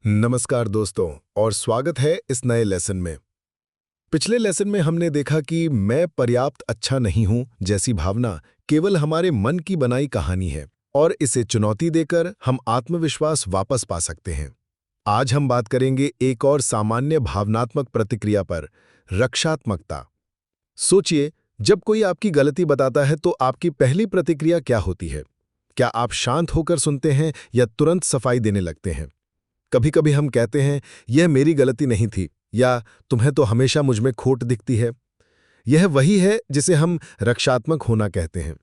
नमस्कार दोस्तों और स्वागत है इस नए लेसन में। पिछले लेसन में हमने देखा कि मैं पर्याप्त अच्छा नहीं हूं जैसी भावना केवल हमारे मन की बनाई कहानी है और इसे चुनौती देकर हम आत्मविश्वास वापस पा सकते हैं। आज हम बात करेंगे एक और सामान्य भावनात्मक प्रतिक्रिया पर, रक्षात्मकता। सोचिए, जब कोई आपकी गलती बताता है तो आपकी पहली प्रतिक्रिया क्या होती है? क्या आप शांत होकर सुनते हैं या तुरंत सफाई देने लगते हैं? कभी कभी हम कहते हैं, यह मेरी गलती नहीं थी, या तुम्हें तो हमेशा मुझ में खोट दिखती है। यह वही है जिसे हम रक्षात्मक होना कहते हैं।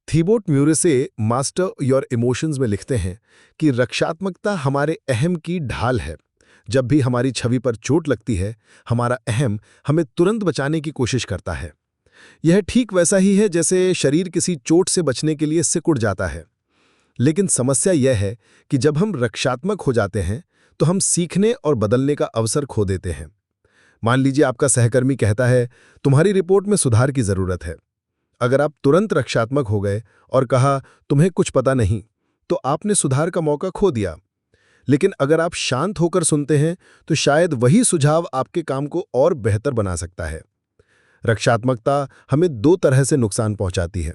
थीबोट म्यूरेसे मास्टर योर इमोशंस में लिखते हैं कि रक्षात्मकता हमारे अहम की ढाल है। जब भी हमारी छवि पर चोट लगती है, हमारा अहम हमें तुरंत बचाने की कोशिश करता है। यह ठीक वैसा ही है जैसे शरीर किसी चोट से बचने के लिए सिकुड़ जाता है। लेकिन समस्या यह है कि जब हम रक्षात्मक हो जाते हैं तो हम सीखने और बदलने का अवसर खो देते हैं। मान लीजिए आपका सहकर्मी कहता है, तुम्हारी रिपोर्ट में सुधार की जरूरत है। अगर आप तुरंत रक्षात्मक हो गए और कहा, तुम्हें कुछ पता नहीं, तो आपने सुधार का मौका खो दिया। लेकिन अगर आप शांत होकर सुनते हैं तो शायद वही सुझाव आपके काम को और बेहतर बना सकता है। रक्षात्मकता हमें दो तरह से नुकसान पहुंचाती है।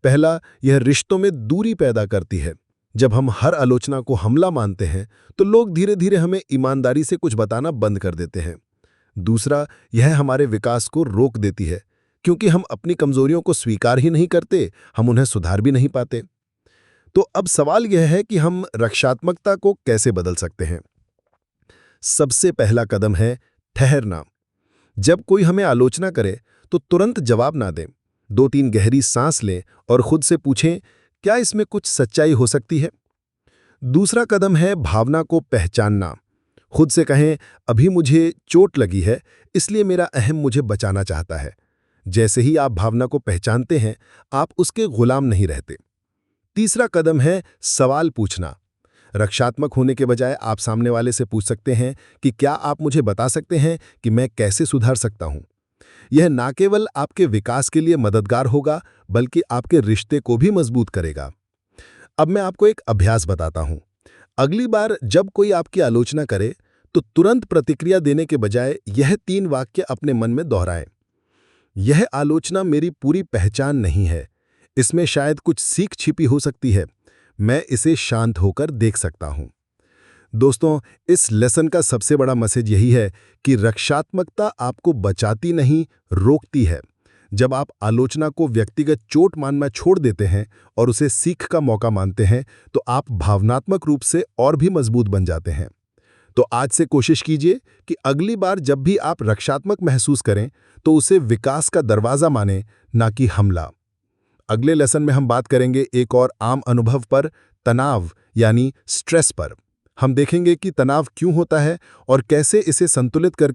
पहला, यह रिश्तों में दूरी पैदा करती है। जब हम हर आलोचना को हमला मानते हैं तो लोग धीरे धीरे हमें ईमानदारी से कुछ बताना बंद कर देते हैं। दूसरा, यह हमारे विकास को रोक देती है, क्योंकि हम अपनी कमजोरियों को स्वीकार ही नहीं करते, हम उन्हें सुधार भी नहीं पाते। तो अब सवाल यह है कि हम रक्षात्मकता को कैसे बदल सकते हैं। सबसे पहला कदम है ठहरना। जब कोई हमें आलोचना करे तो तुरंत जवाब ना दें। 2-3 गहरी सांस लें और खुद से पूछें, क्या इसमें कुछ सच्चाई हो सकती है? दूसरा कदम है भावना को पहचानना। खुद से कहें, अभी मुझे चोट लगी है, इसलिए मेरा अहम मुझे बचाना चाहता है। जैसे ही आप भावना को पहचानते हैं, आप उसके गुलाम नहीं रहते। तीसरा कदम है सवाल पूछना। रक्षात्मक होने के बजाय आप सामने वाले से पूछ सकते हैं कि क्या आप मुझे बता सकते हैं कि मैं कैसे सुधार सकता हूं। यह ना केवल आपके विकास के लिए मददगार होगा, बल्कि आपके रिश्ते को भी मजबूत करेगा। अब मैं आपको एक अभ्यास बताता हूं। अगली बार जब कोई आपकी आलोचना करे तो तुरंत प्रतिक्रिया देने के बजाय यह 3 वाक्य अपने मन में दोहराएं। यह आलोचना मेरी पूरी पहचान नहीं है, इसमें शायद कुछ सीख छिपी हो सकती है, मैं इसे शांत होकर देख सकता हूं। दोस्तों, इस लेसन का सबसे बड़ा मैसेज यही है कि रक्षात्मकता आपको बचाती नहीं, रोकती है। जब आप आलोचना को व्यक्तिगत चोट मानना छोड़ देते हैं और उसे सीख का मौका मानते हैं, तो आप भावनात्मक रूप से और भी मजबूत बन जाते हैं। तो आज से कोशिश कीजिए कि अगली बार जब भी आप रक्षात्मक महसूस करें तो उसे विकास का दरवाजा माने, ना कि हमला। अगले लेसन में हम बात करेंगे एक और आम अनुभव पर, तनाव यानी स्ट्रेस पर। हम देखेंगे कि तनाव क्यों होता है और कैसे इसे संतुलित कर